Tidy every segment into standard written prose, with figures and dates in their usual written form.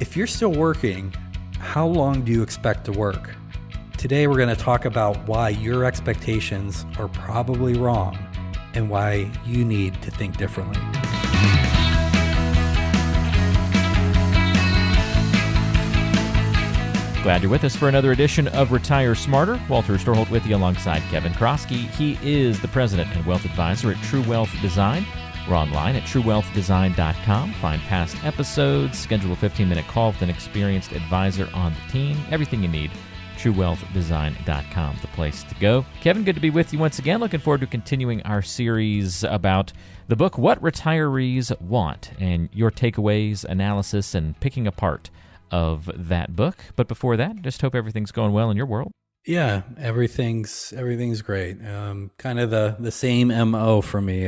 If you're still working, how long do you expect to work? Today we're going to talk about why your expectations are probably wrong and why you need to think differently. Glad you're with us for another edition of Retire Smarter. Walter Storholt with you alongside Kevin Kroski. He is the president and wealth advisor at True Wealth Design. We're online at truewealthdesign.com. Find past episodes, schedule a 15-minute call with an experienced advisor on the team. Everything you need, truewealthdesign.com, the place to go. Kevin, good to be with you once again. Looking forward to continuing our series about the book, What Retirees Want, and your takeaways, analysis, and picking apart of that book. But before that, just hope everything's going well in your world. Yeah, everything's great. Kind of the same MO for me.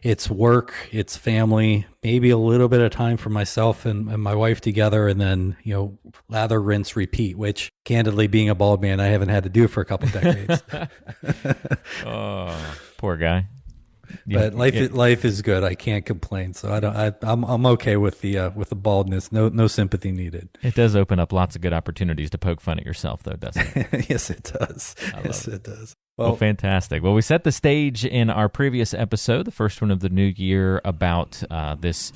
It's work, it's family, maybe a little bit of time for myself and my wife together, and then, lather, rinse, repeat, which candidly, being a bald man, I haven't had to do for a couple decades. Oh, poor guy. But life is good. I can't complain. So I'm okay with the baldness. No sympathy needed. It does open up lots of good opportunities to poke fun at yourself, though, doesn't it? Yes, it does. It does. Well, fantastic. Well, we set the stage in our previous episode, the first one of the new year, about this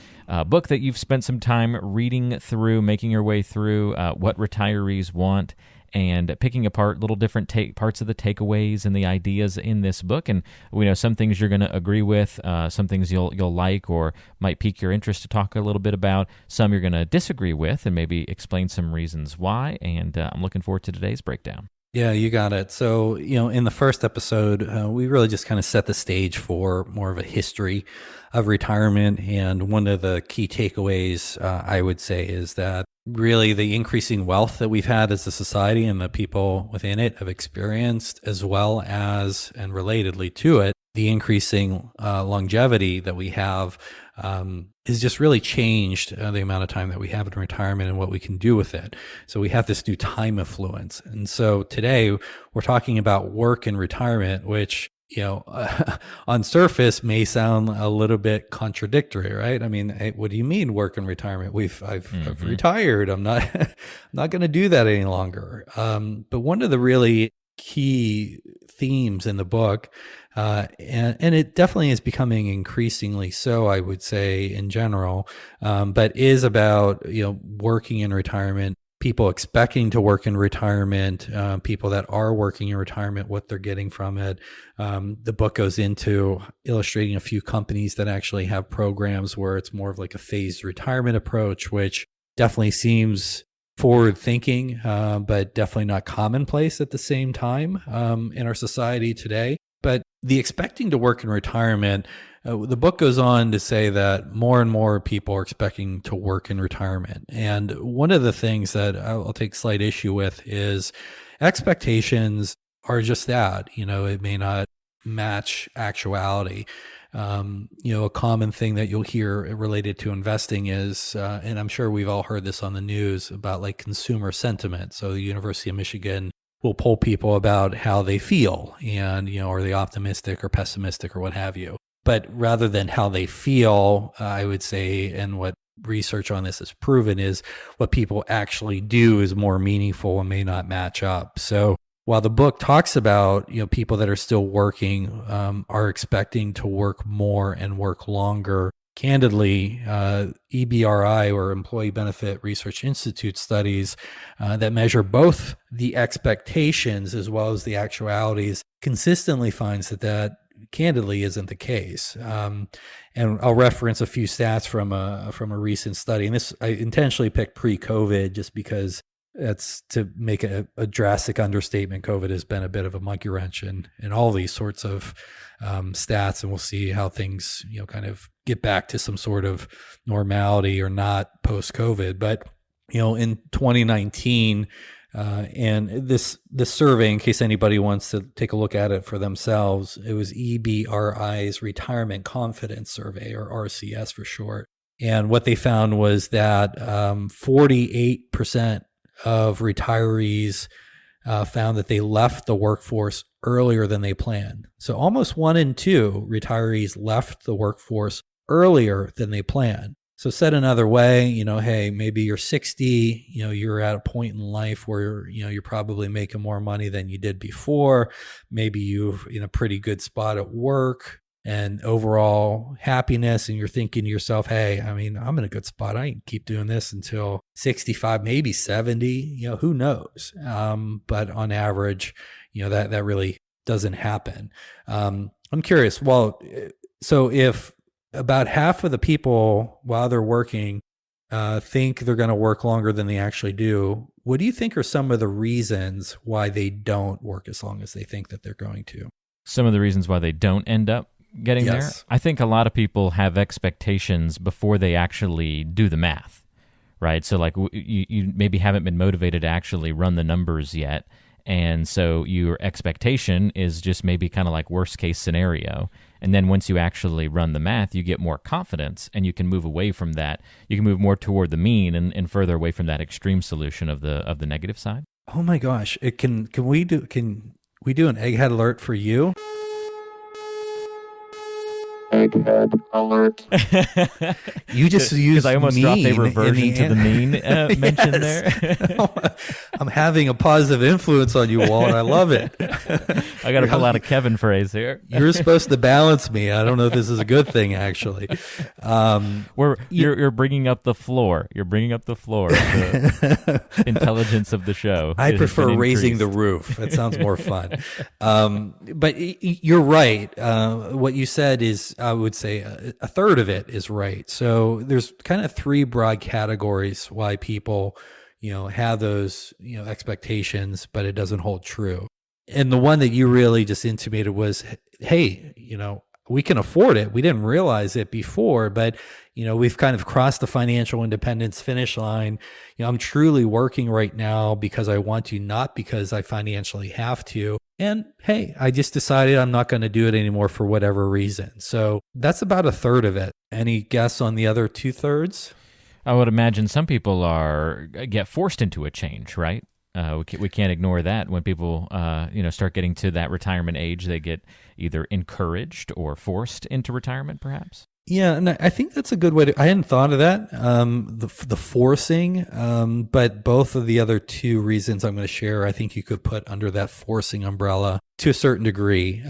book that you've spent some time reading through, making your way through, What Retirees Want, and picking apart little different parts of the takeaways and the ideas in this book. And we know some things you're going to agree with, some things you'll like or might pique your interest to talk a little bit about. Some you're going to disagree with and maybe explain some reasons why. And I'm looking forward to today's breakdown. Yeah, you got it. So, in the first episode, we really just kind of set the stage for more of a history of retirement. And one of the key takeaways, I would say, is that really the increasing wealth that we've had as a society and the people within it have experienced, as well as, and relatedly to it, the increasing longevity that we have has just really changed the amount of time that we have in retirement and what we can do with it. So we have this new time affluence. And so today we're talking about work and retirement, which, on surface may sound a little bit contradictory, right? I mean, hey, what do you mean work and retirement? I've retired. I'm not going to do that any longer. But one of the really key themes in the book, and it definitely is becoming increasingly so, I would say, in general, but is about, working in retirement, people expecting to work in retirement, people that are working in retirement, what they're getting from it. The book goes into illustrating a few companies that actually have programs where it's more of like a phased retirement approach, which definitely seems forward thinking, but definitely not commonplace at the same time in our society today. But the expecting to work in retirement, the book goes on to say that more and more people are expecting to work in retirement. And one of the things that I'll take slight issue with is expectations are just that. It may not match actuality. A common thing that you'll hear related to investing is, and I'm sure we've all heard this on the news, about like consumer sentiment. So the University of Michigan will poll people about how they feel and, are they optimistic or pessimistic or what have you. But rather than how they feel, I would say, and what research on this has proven, is what people actually do is more meaningful and may not match up. So while the book talks about, people that are still working are expecting to work more and work longer, candidly, EBRI, or Employee Benefit Research Institute studies that measure both the expectations as well as the actualities consistently finds that candidly isn't the case. And I'll reference a few stats from a recent study. And this, I intentionally picked pre-COVID just because that's, to make a drastic understatement, COVID has been a bit of a monkey wrench in all these sorts of stats. And we'll see how things, kind of get back to some sort of normality or not post-COVID. But, in 2019, and this survey, in case anybody wants to take a look at it for themselves, it was EBRI's Retirement Confidence Survey, or RCS for short. And what they found was that 48% of retirees found that they left the workforce earlier than they planned. So almost 1 in 2 retirees left the workforce earlier than they planned. So said another way, hey, maybe you're 60, you're at a point in life where, you're probably making more money than you did before. Maybe you're in a pretty good spot at work and overall happiness. And you're thinking to yourself, hey, I mean, I'm in a good spot. I can keep doing this until 65, maybe 70, who knows? But on average, that really doesn't happen. I'm curious. Well, so if about half of the people while they're working think they're going to work longer than they actually do, what do you think are some of the reasons why they don't work as long as they think that they're going to? Some of the reasons why they don't end up getting there? I think a lot of people have expectations before they actually do the math, right? So like you maybe haven't been motivated to actually run the numbers yet. And so your expectation is just maybe kind of like worst case scenario. And then once you actually run the math, you get more confidence and you can move away from that. You can move more toward the mean and further away from that extreme solution of the negative side. Oh my gosh. Can we do an egghead alert for you? Egghead alert. You just used I almost dropped a reversion to the mean mention there. I'm having a positive influence on you, Walt. I love it. I got to pull out a Kevin phrase here. You're supposed to balance me. I don't know if this is a good thing, actually. You're bringing up the floor. You're bringing up the floor. The intelligence of the show. I prefer raising the roof. That sounds more fun. But you're right. What you said is, I would say, a third of it is right. So there's kind of three broad categories why people, have those, expectations, but it doesn't hold true. And the one that you really just intimated was, hey, we can afford it. We didn't realize it before, but we've kind of crossed the financial independence finish line. I'm truly working right now because I want to, not because I financially have to. And hey, I just decided I'm not going to do it anymore for whatever reason. So that's about a third of it. Any guess on the other 2/3? I would imagine some people get forced into a change, right? We can't ignore that. When people start getting to that retirement age, they get either encouraged or forced into retirement, perhaps. Yeah, and I think that's a good way to. I hadn't thought of that, the forcing, but both of the other two reasons I'm going to share, I think you could put under that forcing umbrella to a certain degree.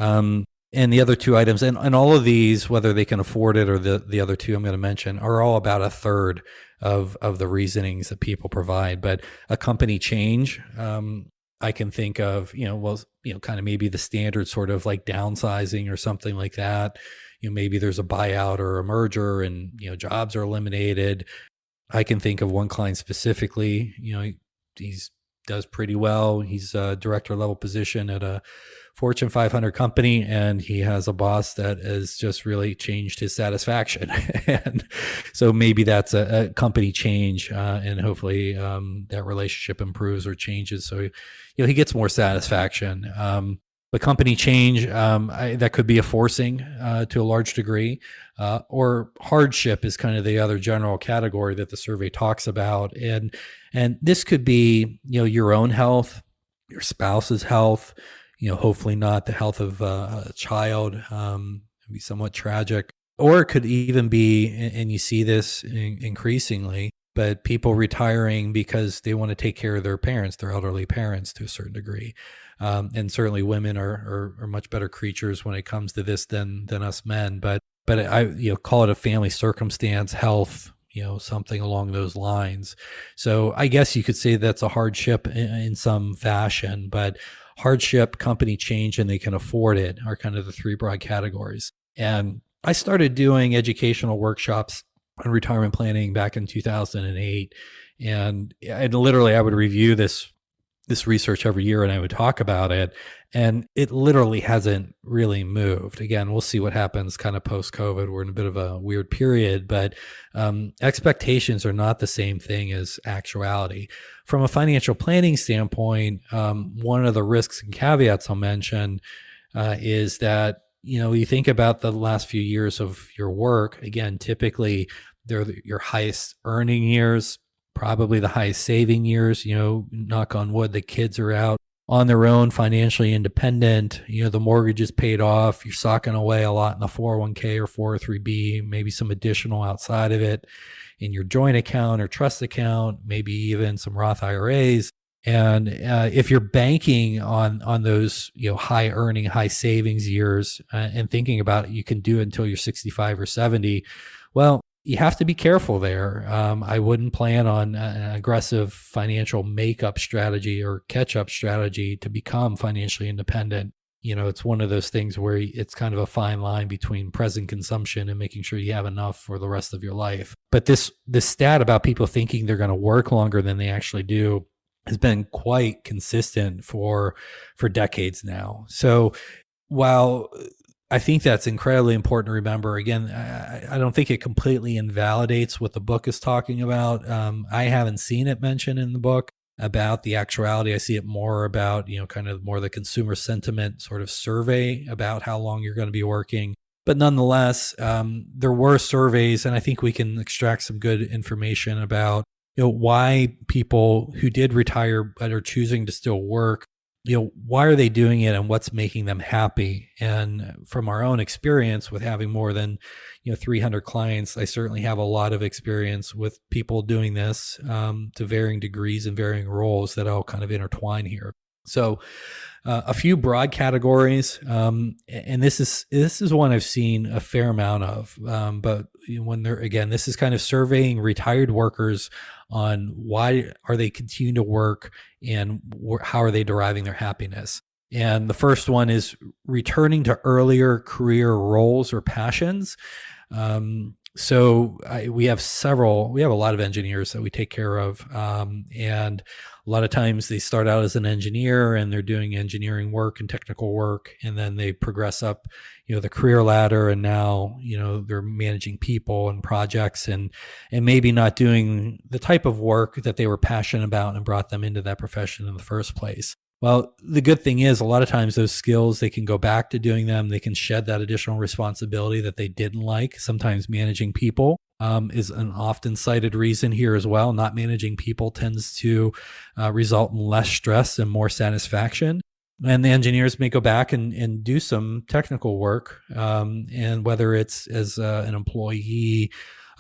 And the other two items, and all of these, whether they can afford it or the other two I'm going to mention, are all about a third of the reasonings that people provide. But a company change, I can think of, kind of maybe the standard sort of like downsizing or something like that. Maybe there's a buyout or a merger and, jobs are eliminated. I can think of one client specifically, he's does pretty well. He's a director level position at a Fortune 500 company, and he has a boss that has just really changed his satisfaction. And so maybe that's a company change, and hopefully that relationship improves or changes. So, he gets more satisfaction. The company change, that could be a forcing to a large degree, or hardship is kind of the other general category that the survey talks about. And this could be, your own health, your spouse's health, hopefully not the health of a child, it'd be somewhat tragic. Or it could even be, and you see this increasingly, but people retiring because they want to take care of their parents, their elderly parents to a certain degree. And certainly women are much better creatures when it comes to this than us men. But I call it a family circumstance, health, something along those lines. So I guess you could say that's a hardship in some fashion, but hardship, company change, and they can afford it are kind of the three broad categories. And I started doing educational workshops on retirement planning back in 2008. And literally I would review this research every year and I would talk about it, and it literally hasn't really moved. Again, we'll see what happens kind of post-COVID. We're in a bit of a weird period, but expectations are not the same thing as actuality. From a financial planning standpoint, one of the risks and caveats I'll mention is that, you think about the last few years of your work, again, typically they're your highest earning years, probably the highest saving years, knock on wood, the kids are out on their own, financially independent. The mortgage is paid off. You're socking away a lot in the 401k or 403b, maybe some additional outside of it in your joint account or trust account, maybe even some Roth IRAs. And if you're banking on those high earning, high savings years and thinking about it, you can do it until you're 65 or 70. Well, you have to be careful there. I wouldn't plan on an aggressive financial makeup strategy or catch-up strategy to become financially independent. It's one of those things where it's kind of a fine line between present consumption and making sure you have enough for the rest of your life. But this stat about people thinking they're going to work longer than they actually do has been quite consistent for decades now. So while I think that's incredibly important to remember, again, I don't think it completely invalidates what the book is talking about. I haven't seen it mentioned in the book about the actuality. I see it more about, kind of more the consumer sentiment sort of survey about how long you're going to be working. But nonetheless, there were surveys, and I think we can extract some good information about why people who did retire but are choosing to still work, why are they doing it and what's making them happy? And from our own experience with having more than 300 clients, I certainly have a lot of experience with people doing this to varying degrees and varying roles that all kind of intertwine here. So a few broad categories, and this is one I've seen a fair amount of. But when this is kind of surveying retired workers on why are they continuing to work and how are they deriving their happiness. And the first one is returning to earlier career roles or passions. So we have a lot of engineers that we take care of. And a lot of times they start out as an engineer and they're doing engineering work and technical work. And then they progress up, the career ladder. And now, they're managing people and projects and maybe not doing the type of work that they were passionate about and brought them into that profession in the first place. Well, the good thing is a lot of times those skills, they can go back to doing them. They can shed that additional responsibility that they didn't like. Sometimes managing people is an often cited reason here as well. Not managing people tends to result in less stress and more satisfaction. And the engineers may go back and do some technical work. And whether it's as an employee,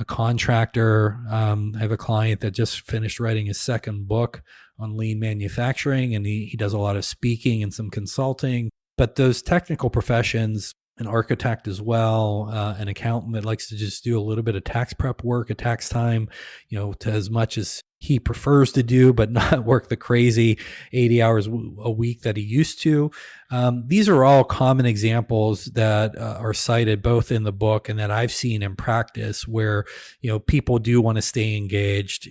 a contractor, I have a client that just finished writing his second book on lean manufacturing, and he does a lot of speaking and some consulting. But those technical professions, an architect as well, an accountant that likes to just do a little bit of tax prep work at tax time, to as much as he prefers to do, but not work the crazy 80 hours a week that he used to. These are all common examples that are cited both in the book and that I've seen in practice where, people do want to stay engaged,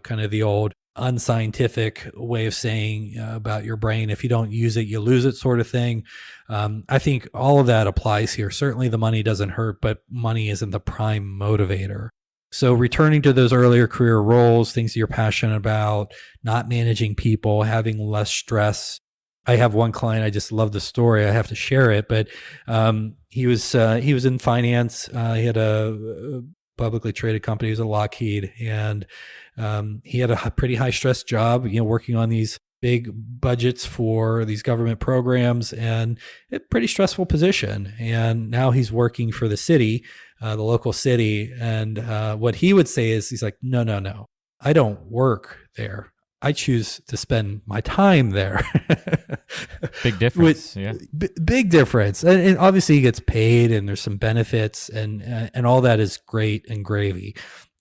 kind of the old unscientific way of saying about your brain, if you don't use it, you lose it sort of thing. I think all of that applies here. Certainly the money doesn't hurt, but money isn't the prime motivator. So returning to those earlier career roles, things that you're passionate about, not managing people, having less stress. I have one client, I just love the story. I have to share it, but he was in finance. He had a publicly traded company. He was at Lockheed, and he had a pretty high stress job, working on these big budgets for these government programs, and a pretty stressful position. And now he's working for the city, the local city. And what he would say is, he's like, no, I don't work there. I choose to spend my time there. Big difference. Yeah. Big difference. And obviously he gets paid and there's some benefits and all that is great and gravy.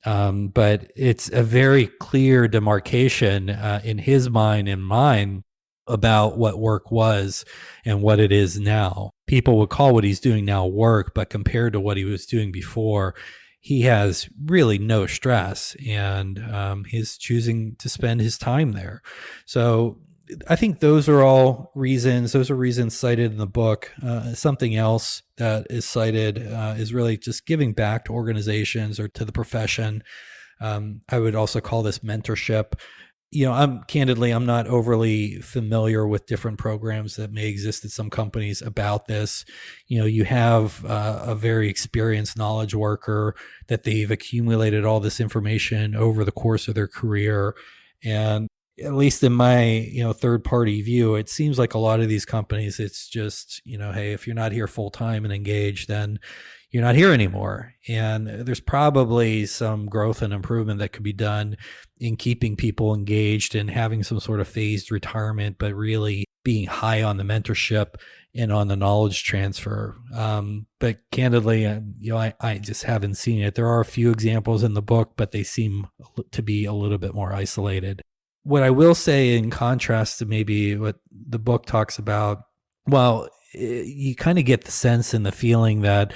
But it's a very clear demarcation in his mind and mine about what work was and what it is now. People would call what he's doing now work, but compared to what he was doing before, he has really no stress, and he's choosing to spend his time there. So I think those are all reasons. Those are reasons cited in the book. Something else that is cited is really just giving back to organizations or to the profession. I would also call this mentorship. I'm not overly familiar with different programs that may exist at some companies about this. You have a very experienced knowledge worker that they've accumulated all this information over the course of their career. And at least in my, third party view, it seems like a lot of these companies, it's just, hey, if you're not here full time and engaged, then you're not here anymore. And there's probably some growth and improvement that could be done in keeping people engaged and having some sort of phased retirement, but really being high on the mentorship and on the knowledge transfer. But candidly, I just haven't seen it. There are a few examples in the book, but they seem to be a little bit more isolated. What I will say, in contrast to maybe what the book talks about, well, you kind of get the sense and the feeling that,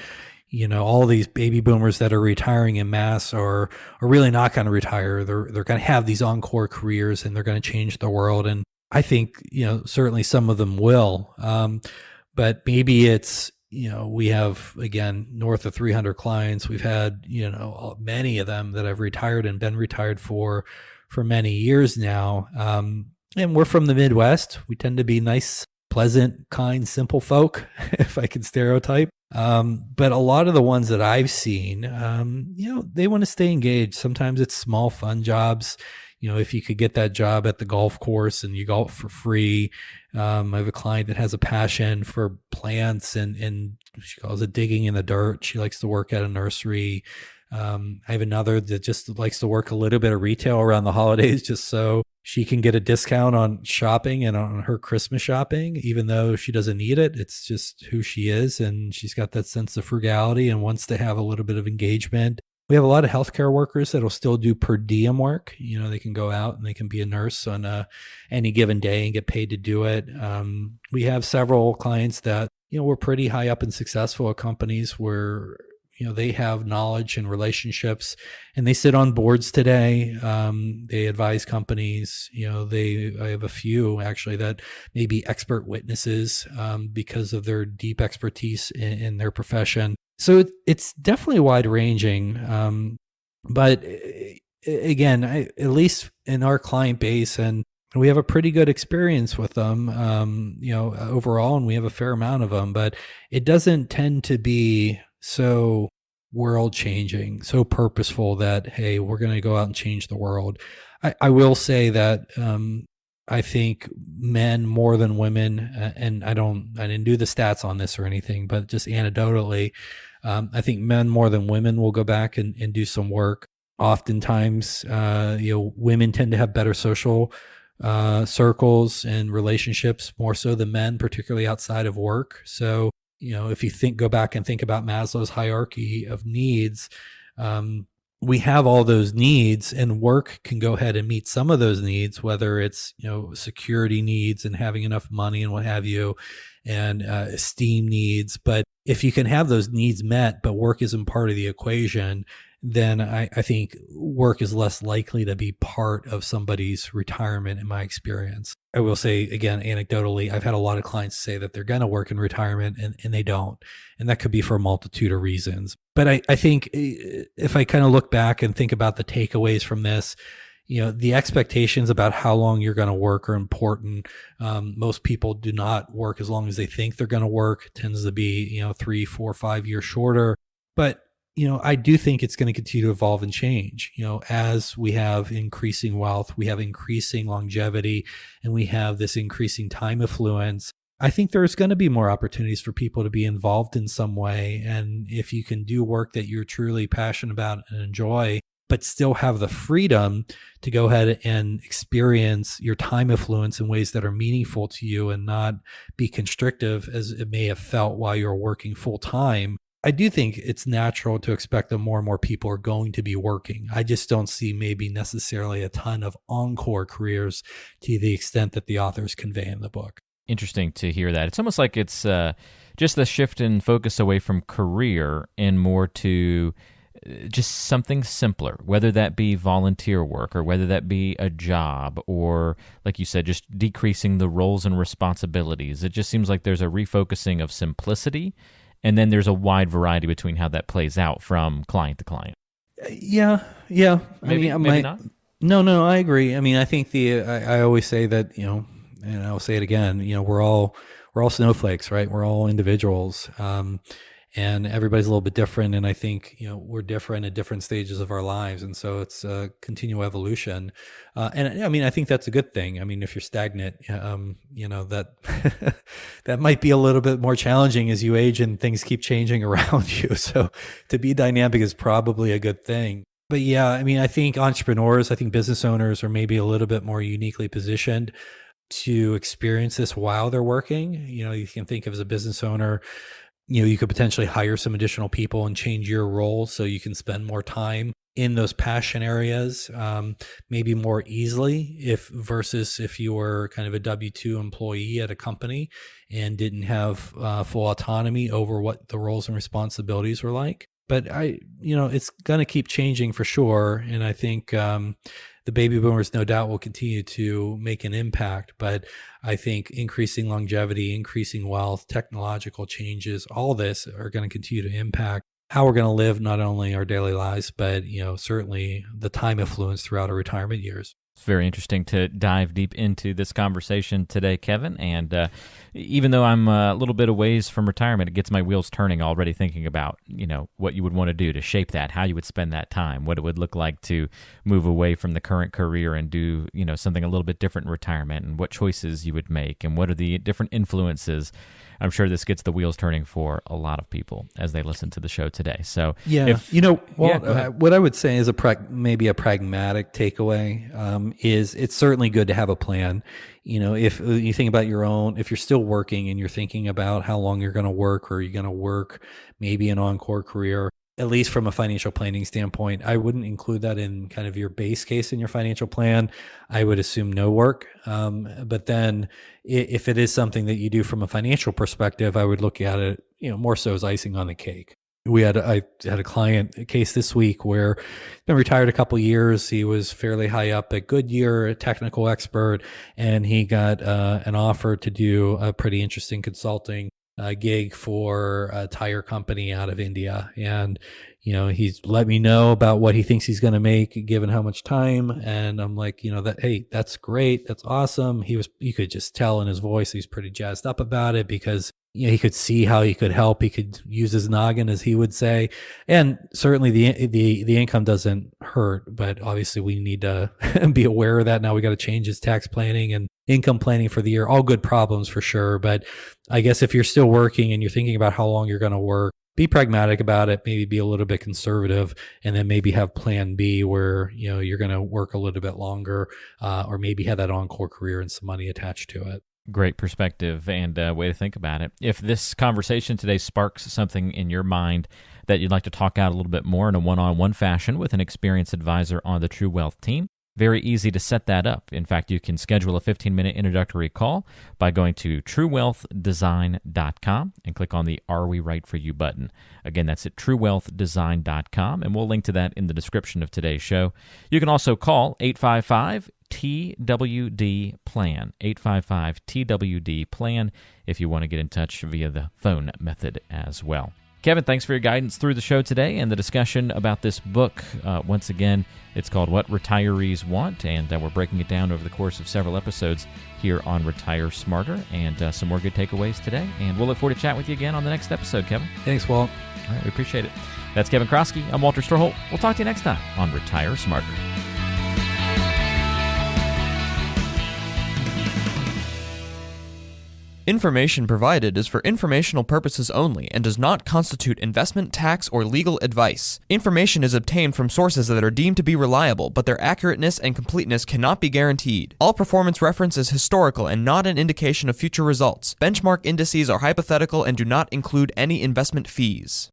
all these baby boomers that are retiring in mass are really not going to retire. They're going to have these encore careers and they're going to change the world. And I think, certainly some of them will. But maybe it's, we have, again, north of 300 clients. We've had, many of them that have retired and been retired for many years now. And we're from the Midwest. We tend to be nice, pleasant, kind, simple folk, if I can stereotype. But a lot of the ones that I've seen, they want to stay engaged. Sometimes it's small, fun jobs. If you could get that job at the golf course and you golf for free. I have a client that has a passion for plants and she calls it digging in the dirt. She likes to work at a nursery. I have another that just likes to work a little bit of retail around the holidays just so she can get a discount on shopping and on her Christmas shopping, even though she doesn't need it. It's just who she is. And she's got that sense of frugality and wants to have a little bit of engagement. We have a lot of healthcare workers that'll still do per diem work. They can go out and they can be a nurse on any given day and get paid to do it. We have several clients that, were pretty high up and successful at companies where, they have knowledge and relationships and they sit on boards today. They advise companies, I have a few actually that may be expert witnesses because of their deep expertise in their profession. So it's definitely wide ranging. But again, at least in our client base, and we have a pretty good experience with them, overall, and we have a fair amount of them, but it doesn't tend to be so world changing, so purposeful that, hey, we're going to go out and change the world. I will say that, I think men more than women, and I didn't do the stats on this or anything, but just anecdotally, I think men more than women will go back and do some work. Oftentimes, women tend to have better social circles and relationships more so than men, particularly outside of work. So, if you go back and think about Maslow's hierarchy of needs, we have all those needs, and work can go ahead and meet some of those needs, whether it's, security needs and having enough money and what have you, and esteem needs. But if you can have those needs met, but work isn't part of the equation, then I think work is less likely to be part of somebody's retirement, in my experience. I will say, again, anecdotally, I've had a lot of clients say that they're going to work in retirement and they don't. And that could be for a multitude of reasons. But I think if I kind of look back and think about the takeaways from this, the expectations about how long you're going to work are important. Most people do not work as long as they think they're going to work. It tends to be, 3, 4, 5 years shorter. But I do think it's going to continue to evolve and change, as we have increasing wealth, we have increasing longevity, and we have this increasing time affluence. I think there's going to be more opportunities for people to be involved in some way. And if you can do work that you're truly passionate about and enjoy, but still have the freedom to go ahead and experience your time affluence in ways that are meaningful to you and not be constrictive as it may have felt while you're working full time, I do think it's natural to expect that more and more people are going to be working. I just don't see maybe necessarily a ton of encore careers to the extent that the authors convey in the book. Interesting to hear that. It's almost like it's just the shift in focus away from career and more to just something simpler, whether that be volunteer work or whether that be a job or, like you said, just decreasing the roles and responsibilities. It just seems like there's a refocusing of simplicity. And then there's a wide variety between how that plays out from client to client. Yeah. Maybe not. No, I agree. I mean, I think I always say that, and I'll say it again, we're all snowflakes, right? We're all individuals. and everybody's a little bit different. And I think, we're different at different stages of our lives. And so it's a continual evolution. And I mean, I think that's a good thing. I mean, if you're stagnant, that that might be a little bit more challenging as you age and things keep changing around you. So to be dynamic is probably a good thing. But yeah, I mean, I think business owners are maybe a little bit more uniquely positioned to experience this while they're working. You can think of as a business owner, you could potentially hire some additional people and change your role so you can spend more time in those passion areas, maybe more easily versus if you were kind of a W-2 employee at a company and didn't have full autonomy over what the roles and responsibilities were like. But it's going to keep changing for sure. And I think the baby boomers, no doubt, will continue to make an impact. But I think increasing longevity, increasing wealth, technological changes, all this are going to continue to impact how we're going to live, not only our daily lives, but certainly the time influence throughout our retirement years. It's very interesting to dive deep into this conversation today, Kevin. And even though I'm a little bit a ways from retirement, it gets my wheels turning already thinking about, what you would want to do to shape that, how you would spend that time, what it would look like to move away from the current career and do, something a little bit different in retirement, and what choices you would make, and what are the different influences. I'm sure this gets the wheels turning for a lot of people as they listen to the show today. So yeah, what I would say is maybe a pragmatic takeaway is it's certainly good to have a plan. If you think about if you're still working and you're thinking about how long you're going to work, or you're going to work maybe an encore career, at least from a financial planning standpoint, I wouldn't include that in kind of your base case in your financial plan. I would assume no work. But then if it is something that you do from a financial perspective, I would look at it, more so as icing on the cake. I had a client case this week where he's been retired a couple of years. He was fairly high up at Goodyear, a technical expert, and he got an offer to do a pretty interesting consulting gig for a tire company out of India. And, he's let me know about what he thinks he's going to make given how much time. And I'm like, hey, that's great. That's awesome. You could just tell in his voice, he's pretty jazzed up about it because, he could see how he could help. He could use his noggin, as he would say. And certainly the income doesn't hurt, but obviously we need to be aware of that. Now we got to change his tax planning and income planning for the year. All good problems for sure. But I guess if you're still working and you're thinking about how long you're going to work, be pragmatic about it, maybe be a little bit conservative, and then maybe have plan B where, you're going to work a little bit longer, or maybe have that encore career and some money attached to it. Great perspective and way to think about it. If this conversation today sparks something in your mind that you'd like to talk out a little bit more in a one-on-one fashion with an experienced advisor on the True Wealth team, very easy to set that up. In fact, you can schedule a 15-minute introductory call by going to truewealthdesign.com and click on the Are We Right For You button. Again, that's at truewealthdesign.com, and we'll link to that in the description of today's show. You can also call 855-TWD-PLAN, 855-TWD-PLAN, if you want to get in touch via the phone method as well. Kevin, thanks for your guidance through the show today and the discussion about this book. Once again, it's called What Retirees Want, and we're breaking it down over the course of several episodes here on Retire Smarter, and some more good takeaways today. And we'll look forward to chatting with you again on the next episode, Kevin. Thanks, Walt. All right, we appreciate it. That's Kevin Kroski. I'm Walter Storholt. We'll talk to you next time on Retire Smarter. Information provided is for informational purposes only and does not constitute investment, tax, or legal advice. Information is obtained from sources that are deemed to be reliable, but their accurateness and completeness cannot be guaranteed. All performance reference is historical and not an indication of future results. Benchmark indices are hypothetical and do not include any investment fees.